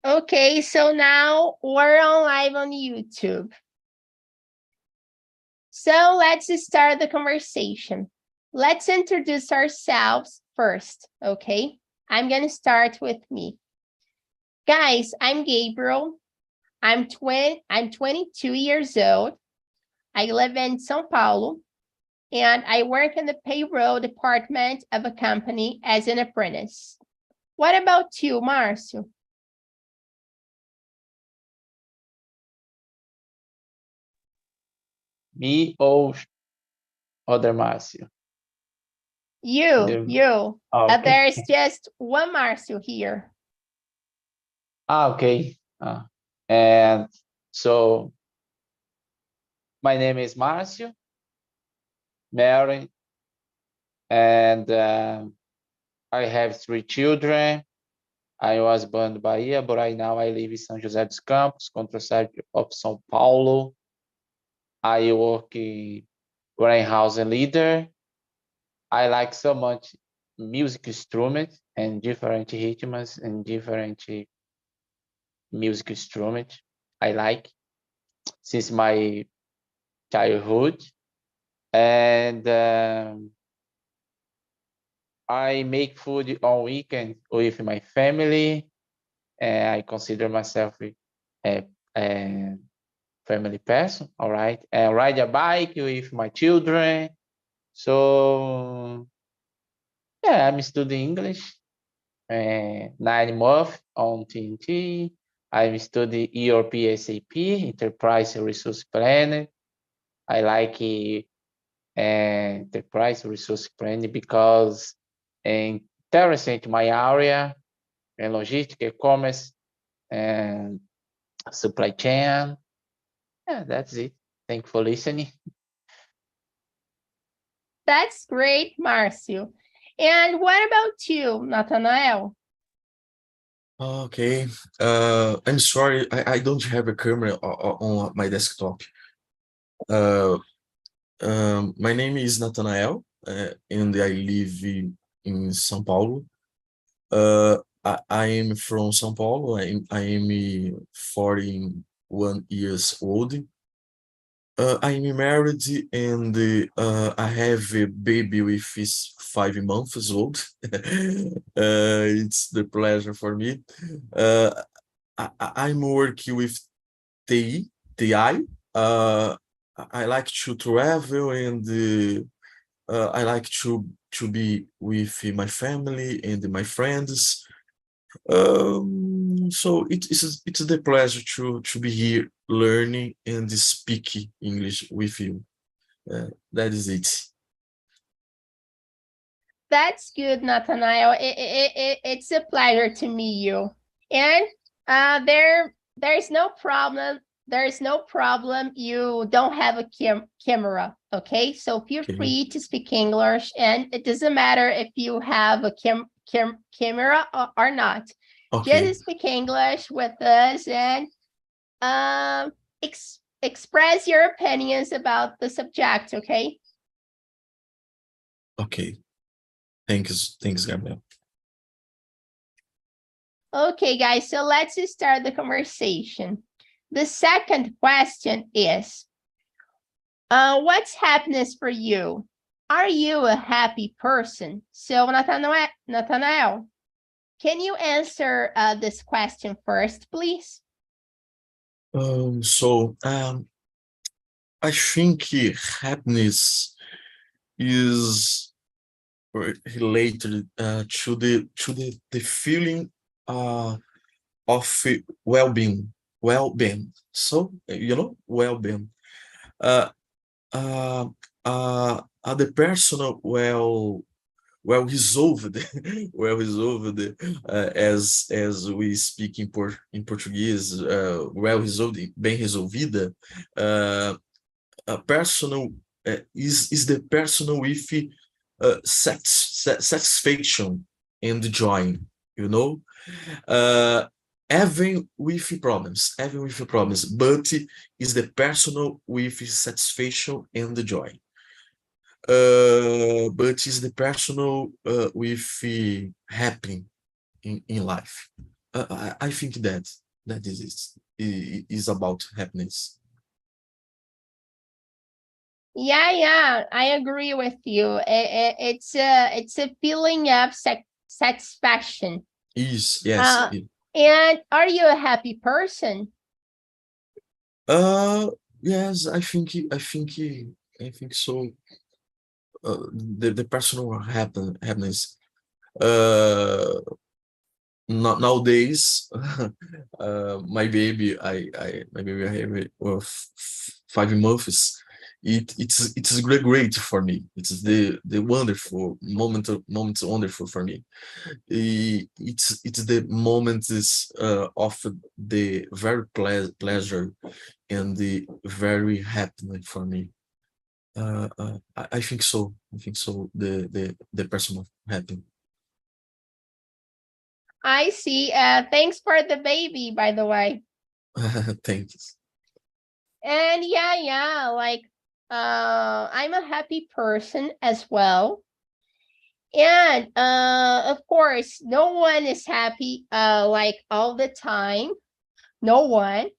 Okay, so now we're on live on YouTube. So let's start the conversation. Let's introduce ourselves first, okay? I'm gonna start with me. Guys, I'm Gabriel. I'm 22 years old. I live in São Paulo, and I work in the payroll department of a company as an apprentice. What about you, Marcio? Me ou other Márcio? You. Okay. There's just one Marcio here. Okay. And so my name is Márcio, married, and I have 3 children. I was born in Bahia, but right now I live in São José dos Campos, countryside of São Paulo. I work in warehouse leader. I like so much music instruments and different rhythms and different music instruments. I like since my childhood, and I make food on weekend with my family. And I consider myself a family person. All right, and ride a bike with my children. So yeah, I'm studying English. 9 months on TNT. I'm studying ERP SAP, Enterprise Resource Planning. I like enterprise resource planning because interesting to my area and logistics, e-commerce, and supply chain. Yeah, that's it. Thank you for listening. That's great, Marcio. And what about you, Nathanael? Okay. I'm sorry, I don't have a camera on my desktop. My name is Nathanael, and I live in São Paulo. I am from São Paulo. I am 41 years old. I'm married, and I have a baby with is 5 months old. It's the pleasure for me. I'm working with TI. I like to travel, and I like to be with my family and my friends. So it's the pleasure to be here learning and speak English with you. That is it. That's good, Nathanael. It's a pleasure to meet you. And there's no problem. There's no problem. You don't have a camera, okay? So feel free to speak English, and it doesn't matter if you have a camera or not. Okay. Just speak English with us and express your opinions about the subject, okay? Okay. Thanks, Gabriel. Okay, guys, so let's start the conversation. The second question is, what's happiness for you? Are you a happy person? So Nathanael, can you answer this question first, please? I think happiness is related to the feeling of well-being. So well-being. The person well resolved, as we speak in Portuguese, well resolved, bem resolvida. A person is the person with satisfaction and joy, even with problems, but is the person with satisfaction and joy. But is the person with happy in life. I think that is about happiness. Yeah, I agree with you. It's a feeling of satisfaction. Yes. Uh, and are you a happy person? Yes, I think so. The personal happiness. Uh, Nowadays, my baby, I have 5 months. It's great for me. It's the wonderful moments wonderful for me. It's the moments of the very pleasure and the very happiness for me. I think so. I think so. The personal happy. I see. Thanks for the baby, by the way. Thanks. And yeah, like I'm a happy person as well. And of course, no one is happy like all the time. No one.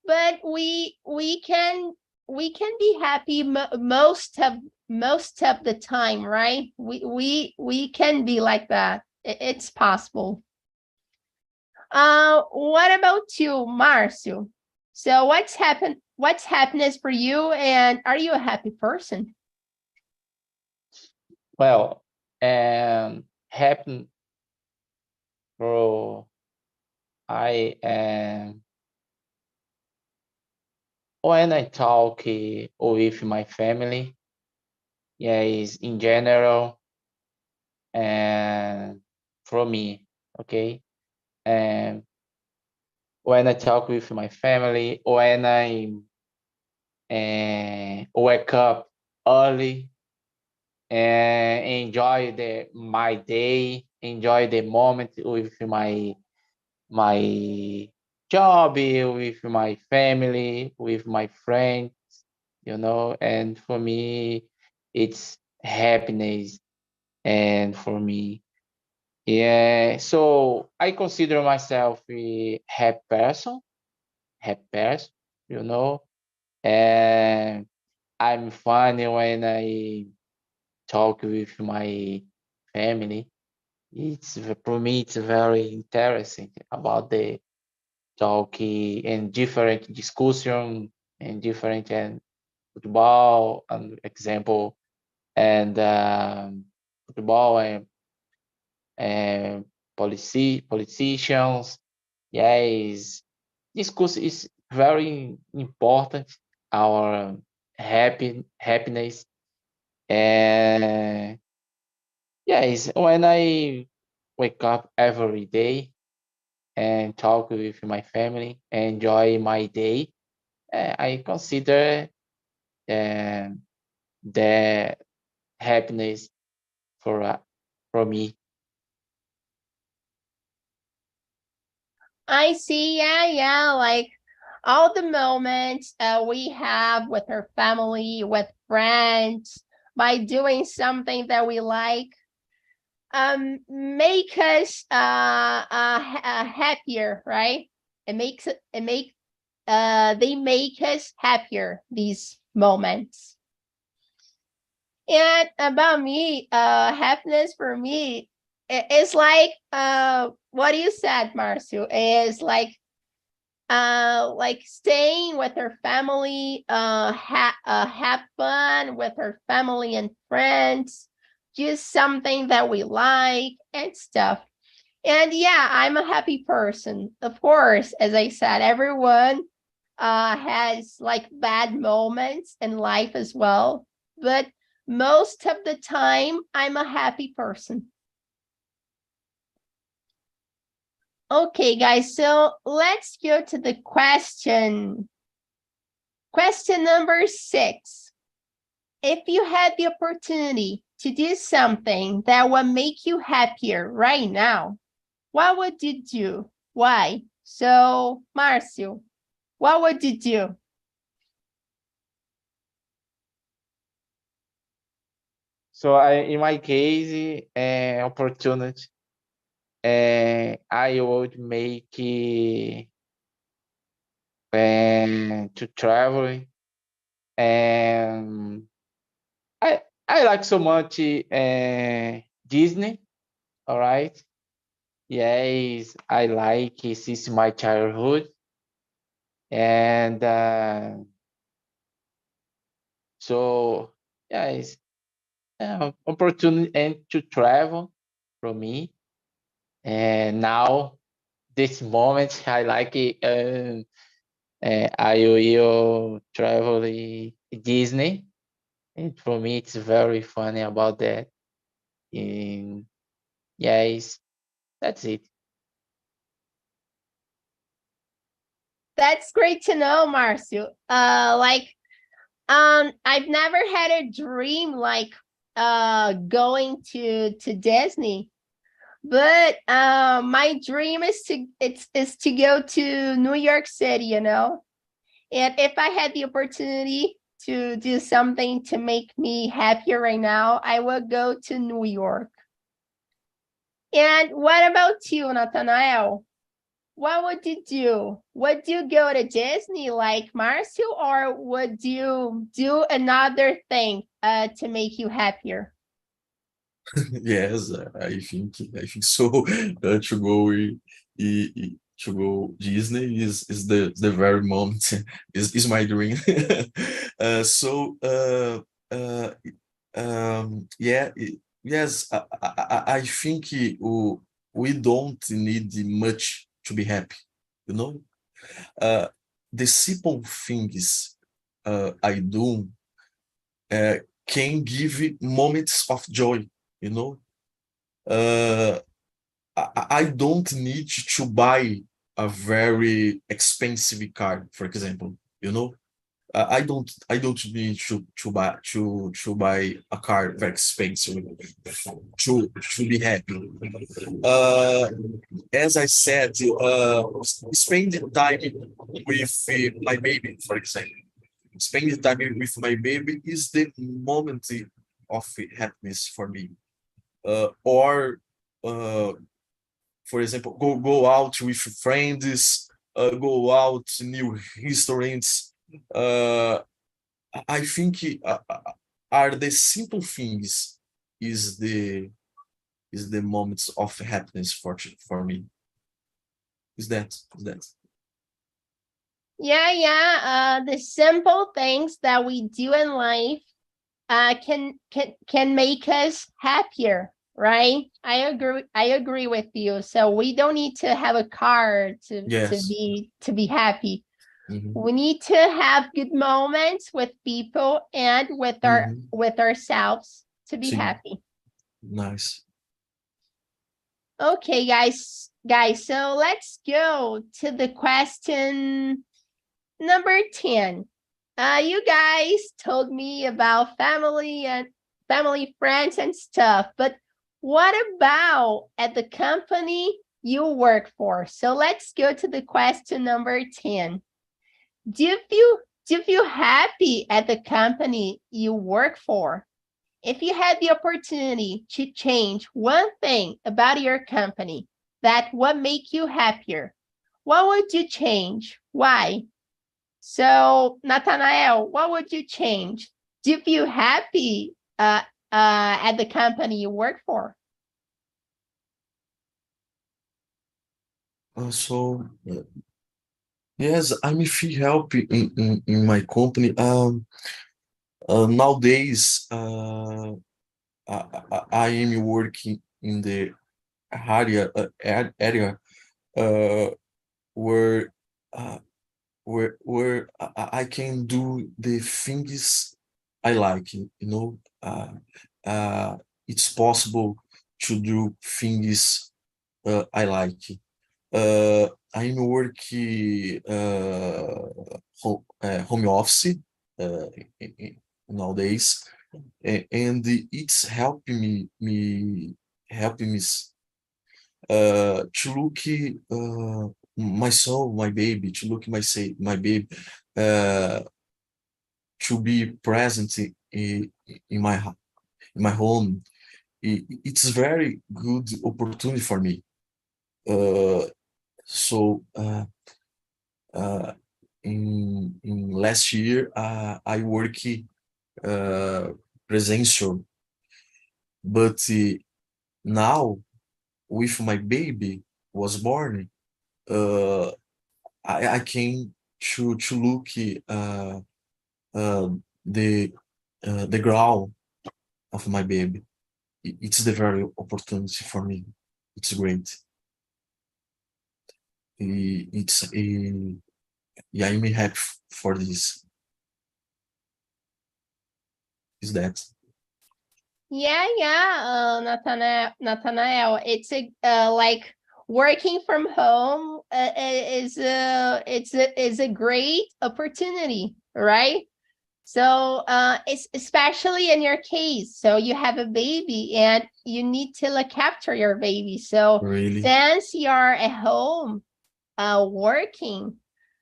But we can be happy most of the time, right? We can be like that. It's possible. What about you, Marcio? So what's happiness for you, and are you a happy person? Well, and happen for I am when I talk with my family, yes, in general, and for me, okay, and when I talk with my family, when I wake up early and enjoy my day, enjoy the moment with my job, with my family, with my friends, and for me, it's happiness. And for me, yeah, so I consider myself a happy person, you know, and I'm funny when I talk with my family. It's for me, it's very interesting about the talk and different discussion and different and football and example and football and politicians. Yes, discuss is very important. Our happiness and yes, when I wake up every day and talk with my family, enjoy my day, I consider the happiness for uh, for me. I see. Yeah, like all the moments we have with our family, with friends, by doing something that we like, make us happier, right? They make us happier, these moments. And about me, happiness for me is like what you said, Marcio, is like staying with her family, have fun with her family and friends, just something that we like and stuff. And yeah, I'm a happy person. Of course, as I said, everyone has like bad moments in life as well, but most of the time, I'm a happy person. Okay, guys, so let's go to the question. Question number 6. If you had the opportunity to do something that would make you happier right now, what would you do? Why? So, Marcio, what would you do? So in my case, opportunity I would make to travel, and I like so much Disney. All right. Yes, I like it since my childhood, and so yes, opportunity and to travel for me. And now this moment, I like it. I will travel Disney, and for me, it's very funny about that. And yes, that's it. That's great to know, Marcio. I've never had a dream like going to Disney, but my dream is to go to New York City, you know. And if I had the opportunity to do something to make me happier right now, I would go to New York. And what about you, Nathanael? What would you do? Would you go to Disney like Marcio, or would you do another thing to make you happier? Yes, I think so. To go to go Disney is the very moment is my dream. So yeah, yes, I think we don't need much to be happy, you know. Uh, the simple things I do uh, can give moments of joy, you know. Uh, I don't need to buy a very expensive car, for example, you know. I don't need to buy a car very expensive to be happy. Uh, as I said, spending time with my baby, for example. Spending time with my baby is the moment of happiness for me. Or uh, for example, go out with friends, go out to new restaurants. Uh, I think are the simple things is the moments of happiness for me. Is that? Yeah. The simple things that we do in life can make us happier, right? I agree with you. So we don't need to have a car Yes. to be happy. Mhm. We need to have good moments with people and Mhm. with ourselves to be Sim. happy. Nice. Okay, guys, so let's go to the question number 10. You guys told me about family and family, friends, and stuff, but what about at the company you work for? So let's go to the question number 10. Do you feel happy at the company you work for? If you had the opportunity to change one thing about your company that would make you happier, what would you change? Why? So, Nathanael, what would you change? Do you feel happy at the company you work for? Yes, I'm feel happy in my company. Nowadays, I am working in the area uh, where uh, where I can do the things I like. You know, it's possible to do things I like. I'm working home office uh, nowadays, and it's helping me to look my son, my baby, to look my baby, uh, to be present in in my home. It's very good opportunity for me. So in last year, I work presential, but now with my baby was born, I came to look uh, the ground of my baby. It's the very opportunity for me. It's great. It's yeah, I'm happy for this. Is that? Yeah, Nathanael, it's like working from home is a great opportunity, right? So it's especially in your case. So you have a baby and you need to look after your baby. So Really? since you're at home working,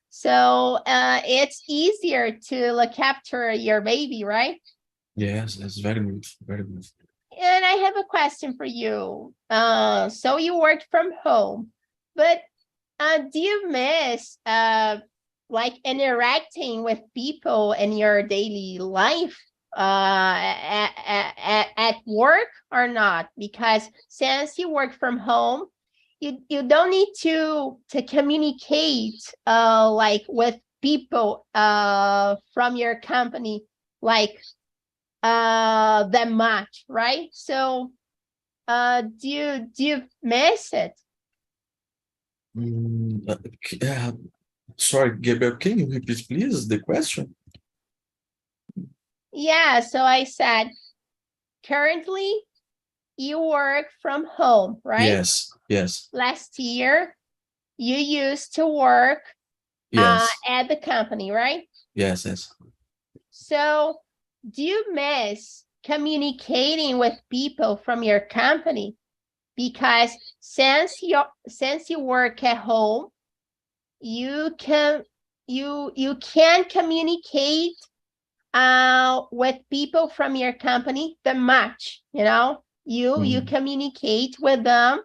so it's easier to look after your baby, right? Yes, that's very good. Very good. And I have a question for you. So you worked from home, but do you miss like interacting with people in your daily life at work or not? Because since you work from home, you don't need to communicate like with people from your company like that much, right? So do you miss it? Sorry, Gabriel, can you repeat, please, the question? Yeah, so I said currently you work from home, right? Yes, yes, Last year you used to work yes, at the company, right? yes, yes. So do you miss communicating with people from your company? Because since you work at home, you can communicate with people from your company that much, you know. You communicate with them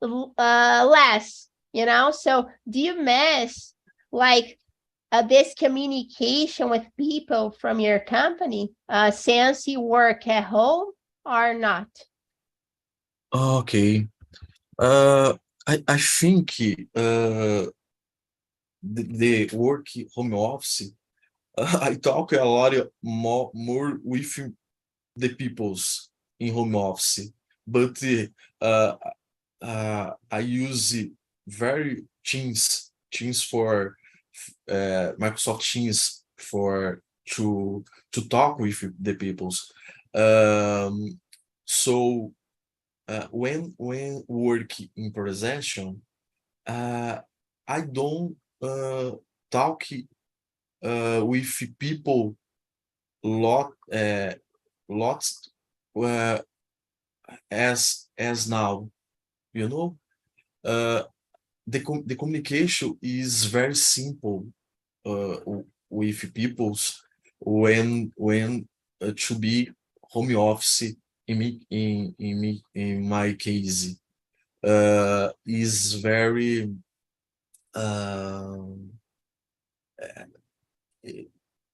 less, you know. So do you miss like this communication with people from your company since you work at home or not? Okay. Uh, I think the work home office, I talk a lot more with the peoples in home office, but I use very Teams for Microsoft Teams for to talk with the peoples. So when work in presential, I don't talk with people lots uh, as now, you know. Uh, the communication is very simple with peoples when to be home office in my case is very uh,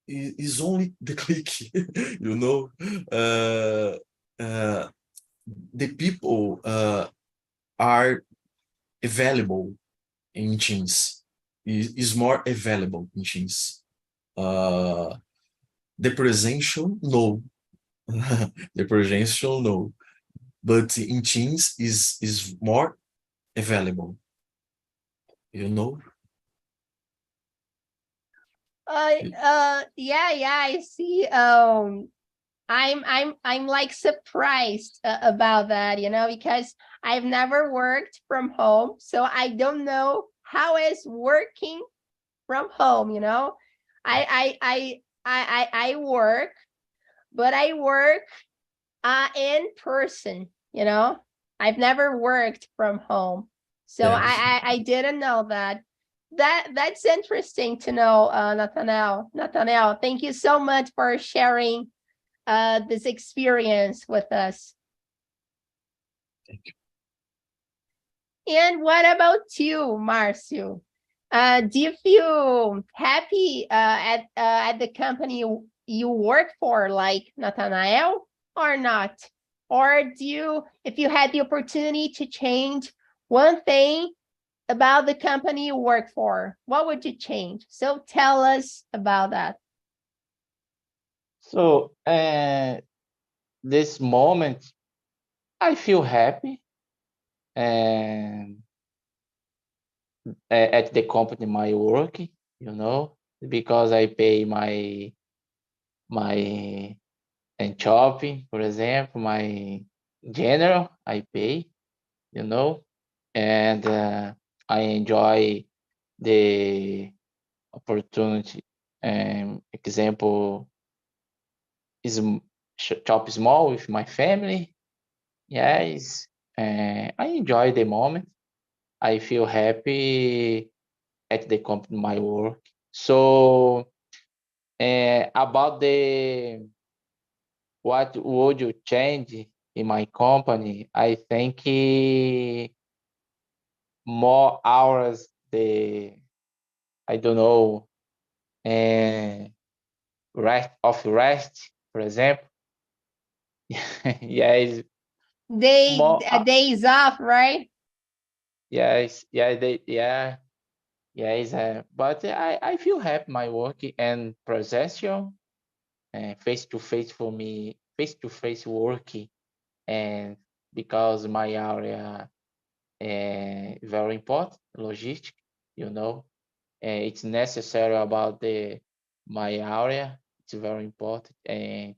is only the click, you know. uh, uh, the people are available in Teams, is more available in Teams. The presential, no. The presential, no. But in Teams is more available, you know. Yeah, I see. I'm like surprised about that, you know, because I've never worked from home, so I don't know how is working from home, you know. I work, but I work in person, you know. I've never worked from home, so Yes. I didn't know that. That's interesting to know, Nathanael, thank you so much for sharing this experience with us. Thank you. And what about you, Marcio? Do you feel happy at the company you work for, like Nathanael, or not? Or if you had the opportunity to change one thing about the company you work for, what would you change? So tell us about that. So this moment, I feel happy and at the company my work, because I pay my and shopping, for example, my general I pay, and I enjoy the opportunity. Example is shop small with my family. Yes, I enjoy the moment. I feel happy at the company my work. So about what would you change in my company? I think more hours I don't know, rest, for example. Yes, more. Days off, right? Yes, yes. But I feel happy my work and procession, face to face for me, face to face work, and because my area very important, logistic, it's necessary about my area. It's very important and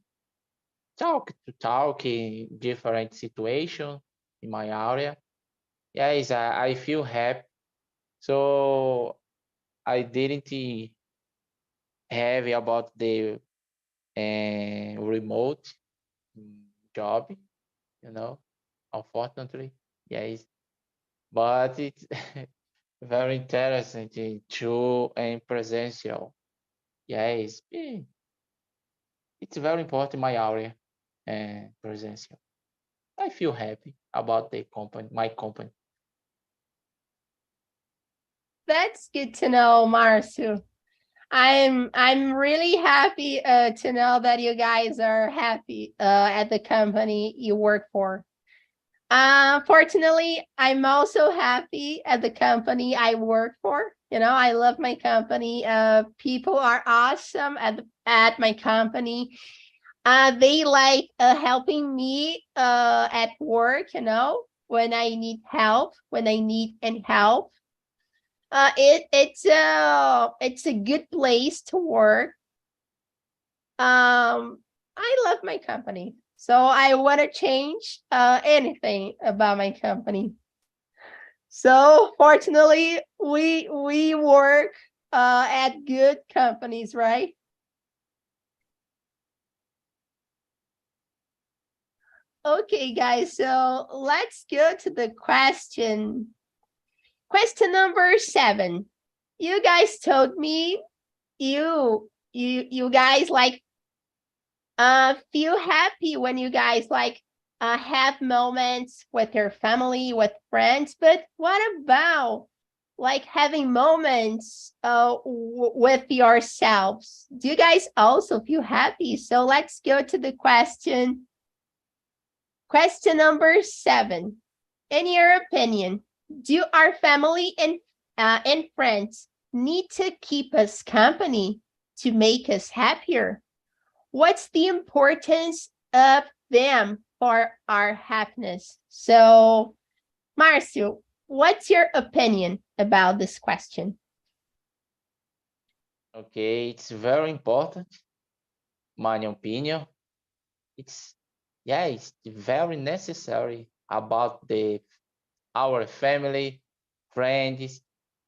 talk in different situation in my area. Yes, I feel happy. So I didn't have about the remote job, unfortunately. Yes, but it's very interesting to and presential. Yes, it's very important in my area and presential. I feel happy about the company, my company. That's good to know, Marcio. I'm really happy to know that you guys are happy at the company you work for. Fortunately, I'm also happy at the company I work for. I love my company. People are awesome at my company. They like helping me at work, when I need help, when I need any help. It's a good place to work. I love my company, so I want to change anything about my company. So fortunately, we work at good companies, right? Okay, guys, so let's go to the question. Question number 7. You guys told me you guys like feel happy when you guys like have moments with your family, with friends, but what about like having moments with yourselves? Do you guys also feel happy? So let's go to the question. Question number 7. In your opinion, do our family and friends need to keep us company to make us happier? What's the importance of them for our happiness? So, Marcio, what's your opinion about this question? Okay, it's very important. My opinion, it's very necessary about our family, friends,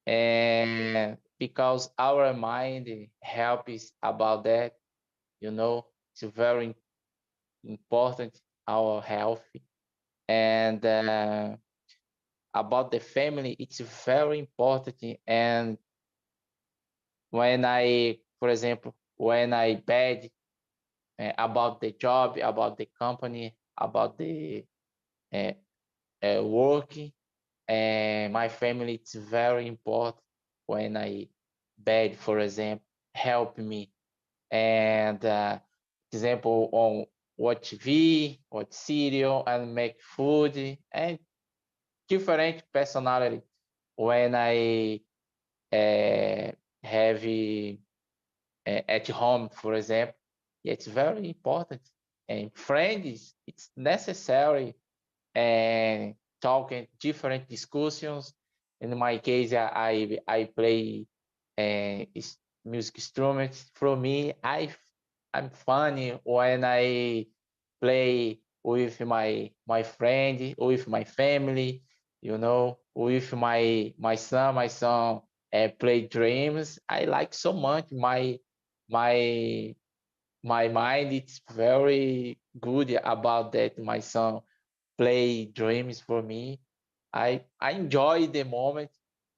and because our mind helps about that, it's very important our health and about the family. It's very important, and for example, when I bad about the job, about the company, about the work, and my family is very important when I bad, for example, help me. And example on watch TV, watch serial, and make food, and different personality when I have at home, for example. It's very important. And friends, it's necessary and talking different discussions. In my case, I play music instruments. For me, I'm funny when I play with my friend, with my family, with my son. My son play drums. I like so much. My my mind it's very good about that. My son play dreams for me. I enjoy the moment,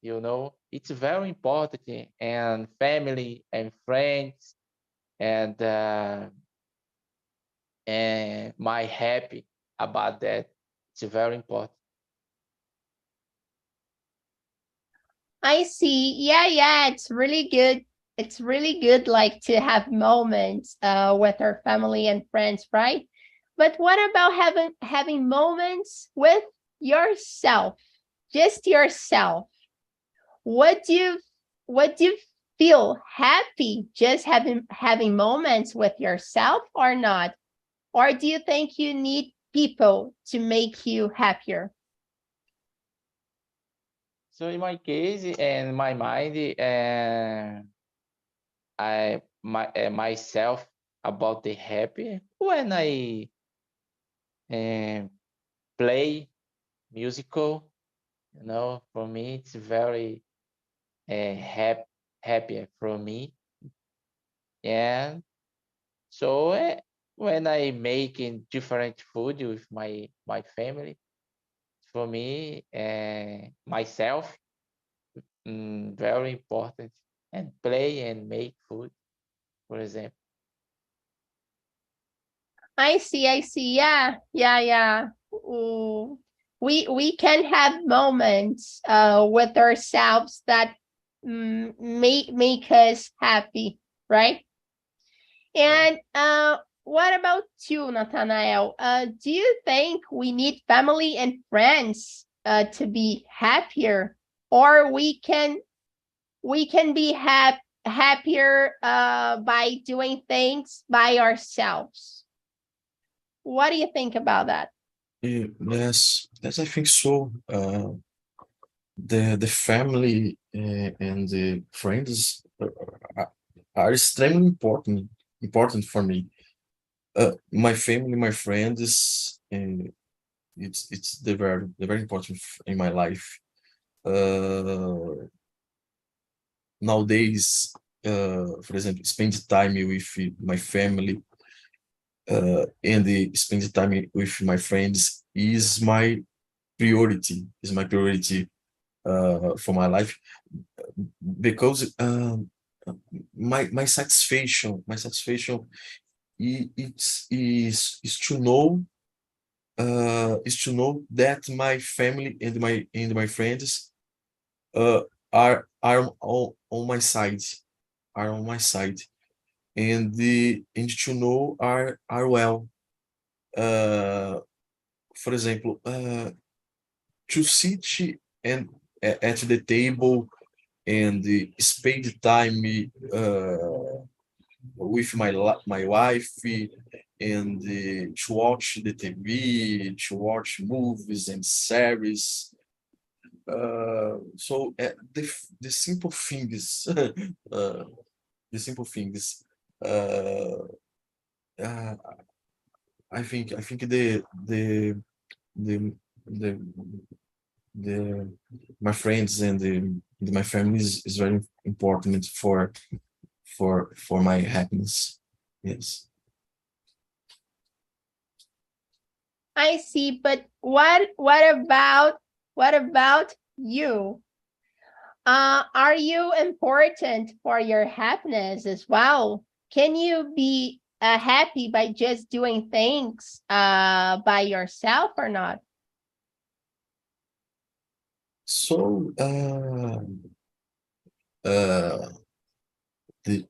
It's very important, and family and friends and my happy about that. It's very important. I see. Yeah, it's really good. It's really good, like, to have moments with our family and friends, right? But what about having moments with yourself, just yourself? What do you feel happy just having moments with yourself or not? Or do you think you need people to make you happier? So in my case and my mind, myself about the happy when I play musical. For me it's very happy for me. And so when I making different food with my family, for me myself, very important, and play and make food, for example. I see. Yeah. Ooh. We can have moments with ourselves that make us happy, right? And what about you, Nathanael? Do you think we need family and friends to be happier, or we can be happier by doing things by ourselves? What do you think about that? Yes, I think so. The family and the friends are extremely important for me. My family, my friends, it's they're very important in my life. Uh, Nowadays, for example, spend time with my family and spend time with my friends is my priority. Is my priority for my life, because my satisfaction is to know, that my family and my friends uh, are on my side, and to know are well. Uh, for example, to sit and at the table and spend time with my wife, and to watch the TV, to watch movies and series. So the simple things, the simple things. Uh, uh, I think the the the my friends and my family is very important for my happiness. Yes. I see, but what about you? Are you important for your happiness as well? Can you be happy by just doing things by yourself or not? So the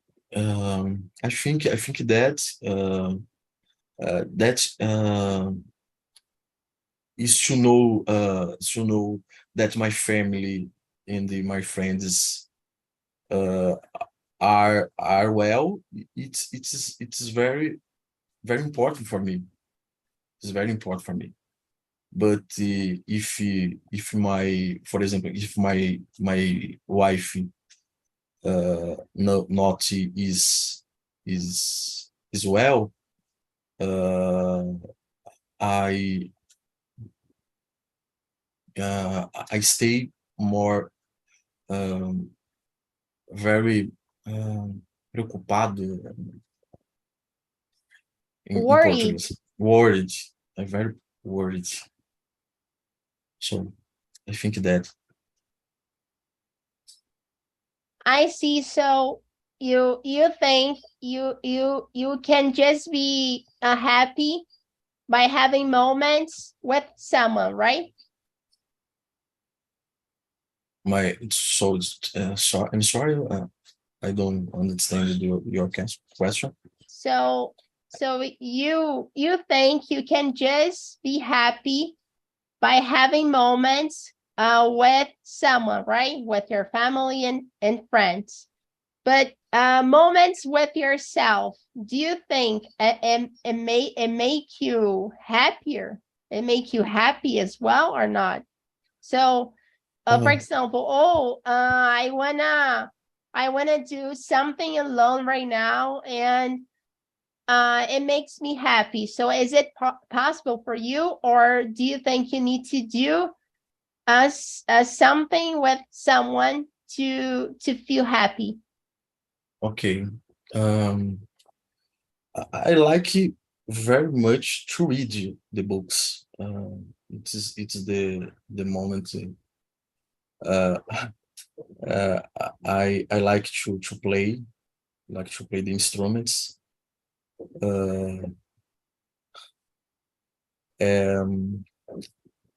I think that is to know that my family and my friends are well. It's very very important for me. It's very important for me. But if my, for example, if my wife not is well, I I stay more very preocupado in Worried. Portuguese. Worried. I'm very worried. So I think that. I see. So you think you can just be happy by having moments with someone, right? I'm sorry, I don't understand your question. So you think you can just be happy by having moments with someone, right? With your family and friends. But moments with yourself, do you think it make you happier? It make you happy as well or not? So, for example, I wanna do something alone right now, and it makes me happy. So, is it possible for you, or do you think you need to do something with someone to feel happy? Okay. I like very much to read the books. It's the moment. Uh, I like to play, like to play the instruments.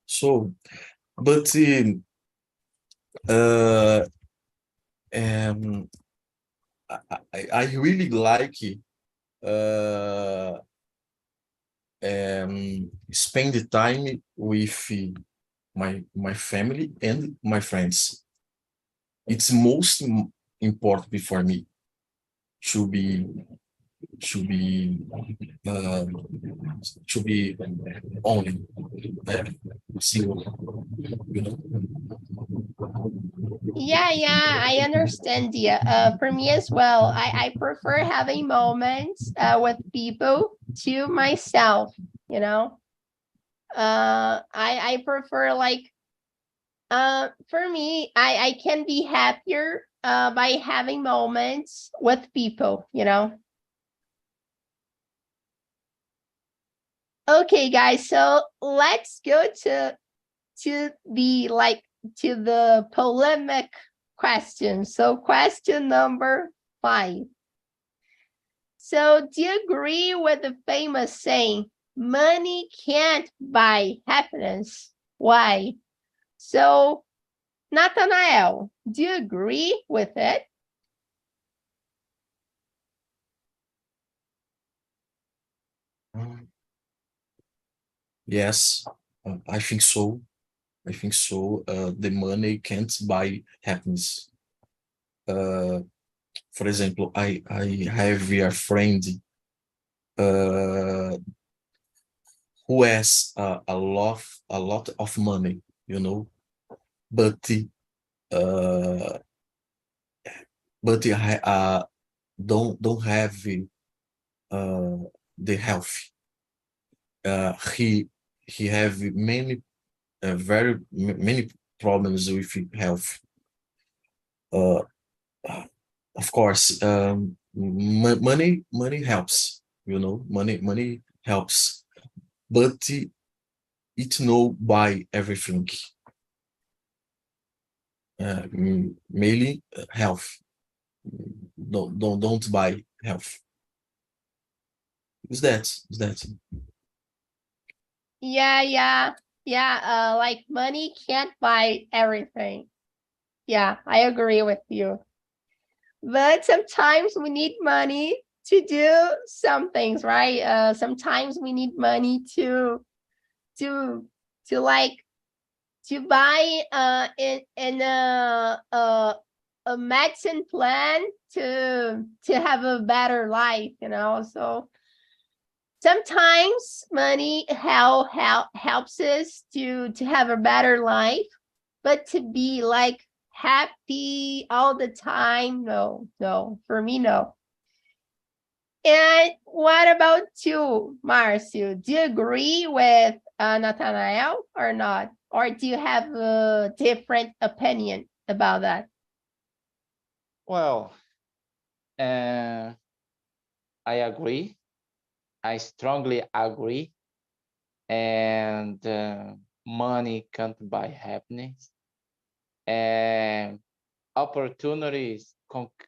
So, but I really like spend the time with my family and my friends. It's most important for me to be to be uh, to be only single, you know. Yeah, I understand. Yeah, for me as well, I prefer having moments with people to myself, you know. I prefer like for me, I can be happier by having moments with people, you know. Okay, guys, so let's go to the like to the polemic question. So question number 5. So do you agree with the famous saying, money can't buy happiness? Why? So Nathanael, do you agree with it? Yes, I think so. I think so. The money can't buy happiness. For example, I have a friend uh, who has a lot of money, you know, but uh, don't have uh, the health. He have many many problems with health. Uh, of course, money helps, you know, money helps, but it no buy everything. Mainly health. Don't buy health. Is that? Yeah, Yeah, like money can't buy everything. Yeah, I agree with you. But sometimes we need money to do some things, right? Sometimes we need money to like to buy in a medicine plan to have a better life, you know. So sometimes money helps us to have a better life, but to be like happy all the time, no, for me, no. And what about you, Marcio? Do you agree with Nathanael or not? Or do you have a different opinion about that? Well, I agree. I strongly agree. And money can't buy happiness. And opportunities conquer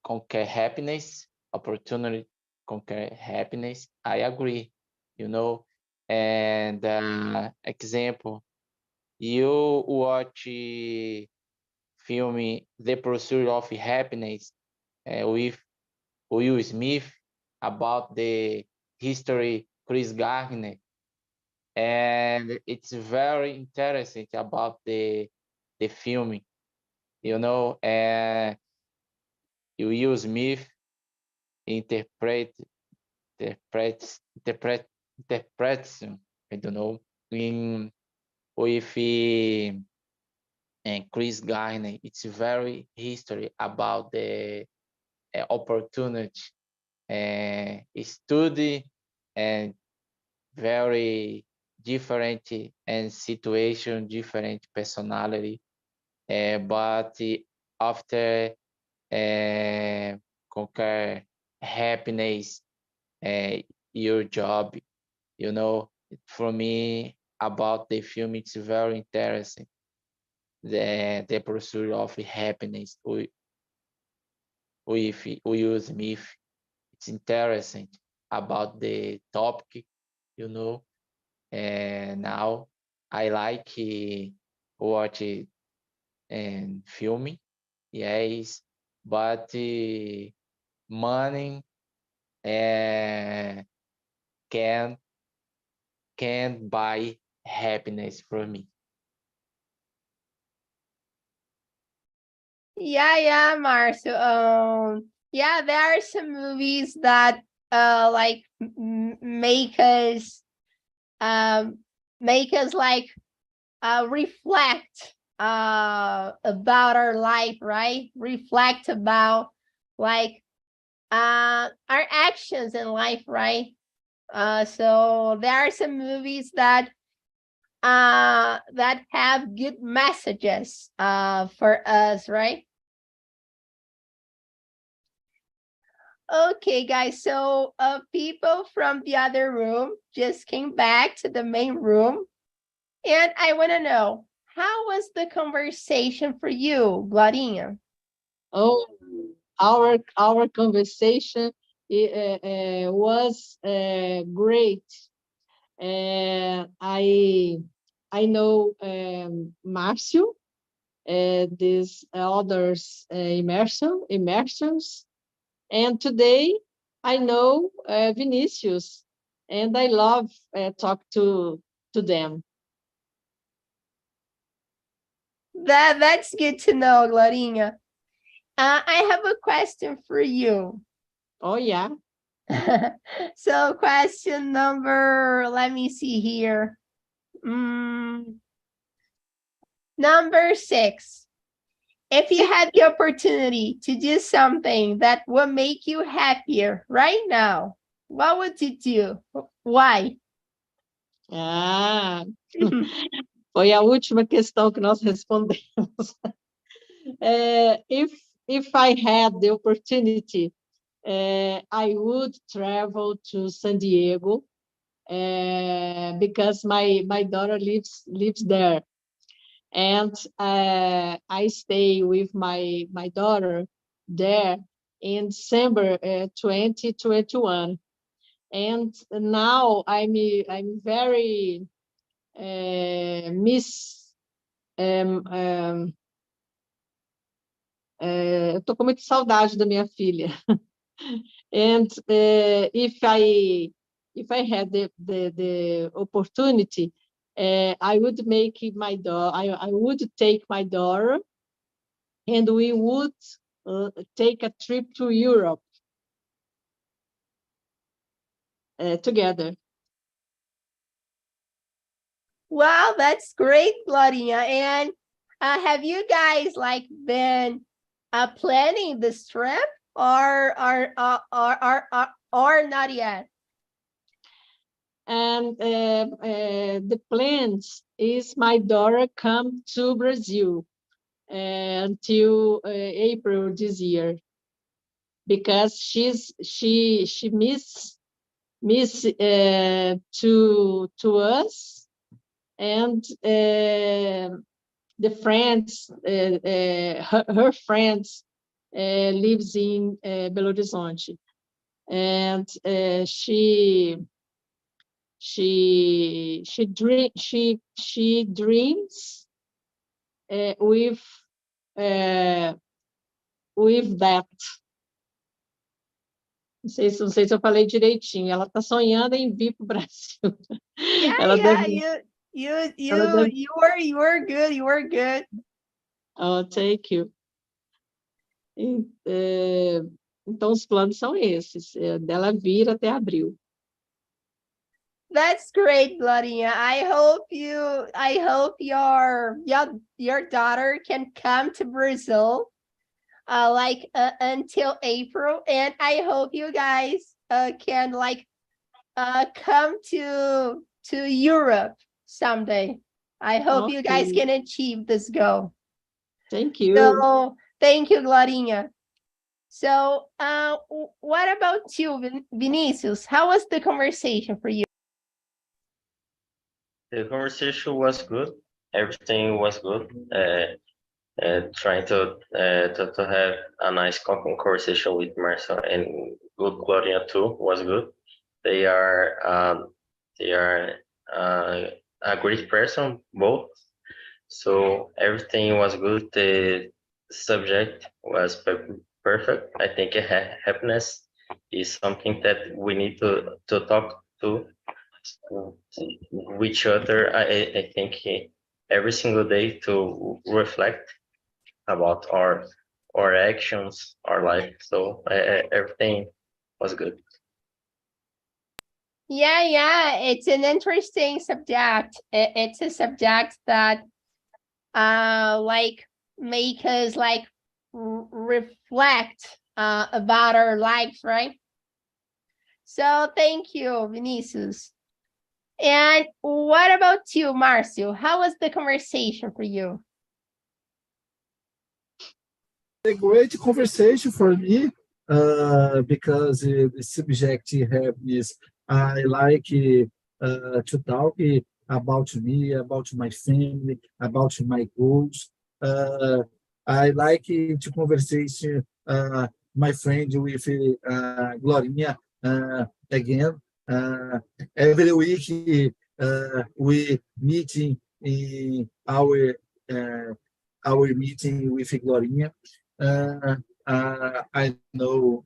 conquer happiness. Opportunity conquer happiness. I agree. You know, and example, you watch film The Pursuit of Happiness with Will Smith about the history Chris Gardner, and it's very interesting about the film, you know, and Will Smith interpret interprets, I don't know, in with and Chris Gardner. It's very history about the opportunity study and very different and situation, different personality. But after conquer happiness, your job, you know, for me about the film, it's very interesting. The pursuit of happiness with Will Smith. It's interesting about the topic, you know. And now I like watch it and filming, yes, but money uh, can can't buy happiness for me. Yeah, Marcio. Yeah, there are some movies that like um make us like reflect about our life, right? Reflect about like our actions in life, right? So there are some movies that have good messages for us, right? Okay, guys, so people from the other room just came back to the main room, and I want to know, how was the conversation for you, Glorinha? Oh, our conversation was great. I know Márcio, these others immersions, and today I know Vinicius, and I love talk to them. That's good to know, Glorinha. I have a question for you. Oh yeah. So question number, let me see here. Number 6. If you had the opportunity to do something that would make you happier right now, what would you do? Why? Ah, foi a última questão que nós respondemos. If I had the opportunity, I would travel to San Diego because my daughter lives there, and I stay with my daughter there in December 2021. And now I'm very eu tô com muita saudade da minha filha. And if I had the opportunity, I would make my daughter. I would take my daughter, and we would take a trip to Europe together. Wow, that's great, Gloria. And have you guys like been planning this trip or not yet? And the plans is my daughter come to Brazil until April this year, because she miss to us, and the friends, her friends lives in Belo Horizonte, and she dreams with that. Não sei se eu falei direitinho. Ela está sonhando em vir para o Brasil. You were good. You were good. Oh, thank you. Então os planos são esses, dela vir até abril. That's great, Gloria. I hope your daughter can come to Brazil until April, and I hope you guys can come to Europe someday. I hope you guys can achieve this goal. Thank you. So thank you, Gloria. So what about you, Vinicius? How was the conversation for you? The conversation was good. Everything was good. Trying to have a nice conversation with Marcel and good Gloria too was good. They are a great person both. So everything was good. The subject was perfect. I think happiness is something that we need to talk to each other. I think every single day to reflect about our actions, our life. So everything was good. Yeah, it's an interesting subject. It's a subject that make us reflect about our lives, right? So thank you, Vinicius. And what about you, Marcio? How was the conversation for you? A great conversation for me, because the subject have is I like to talk about me, about my family, about my goals. I like to conversation my friend with Glorinha again. Every week we meeting in our meeting with Glorinha. I know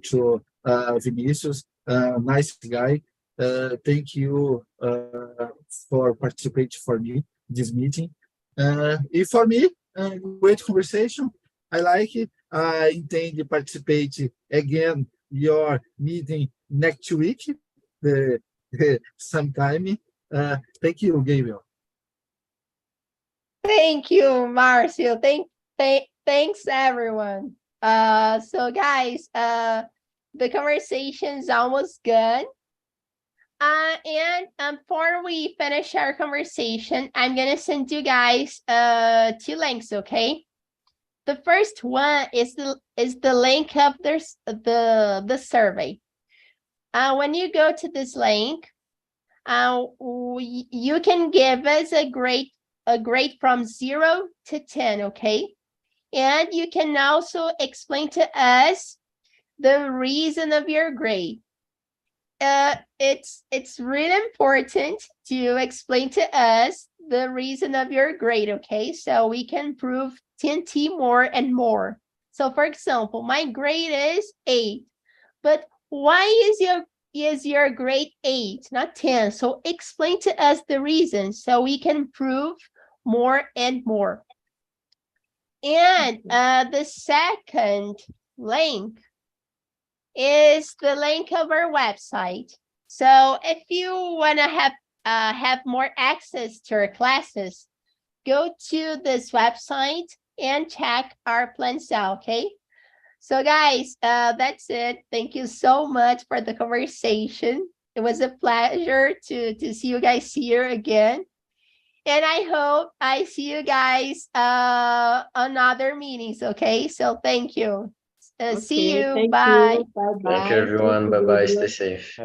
to Vinicius, nice guy. Thank you for participating for me this meeting. And for me, great conversation. I like it. I intend to participate again your meeting next week, sometime. Thank you, Gabriel. Thank you, Marcio. Thanks, everyone. So guys, the conversation's almost good. And before we finish our conversation, I'm gonna send you guys 2 links, okay? The first one is the link of the survey. When you go to this link, you can give us a grade from 0 to 10, okay? And you can also explain to us the reason of your grade. It's really important to explain to us the reason of your grade, okay? So we can prove TNT more and more. So for example, my grade is 8, but why is your grade 8, not 10? So explain to us the reason so we can prove more and more. And the second link is the link of our website. So if you want to have more access to our classes, go to this website and check our plans out, okay? So guys, that's it. Thank you so much for the conversation. It was a pleasure to see you guys here again. And I hope I see you guys on other meetings, okay? So thank you. See Okay, you. thank Bye. you. Bye-bye. Thank you, everyone. Thank you, Bye bye. Gabriel. Stay safe.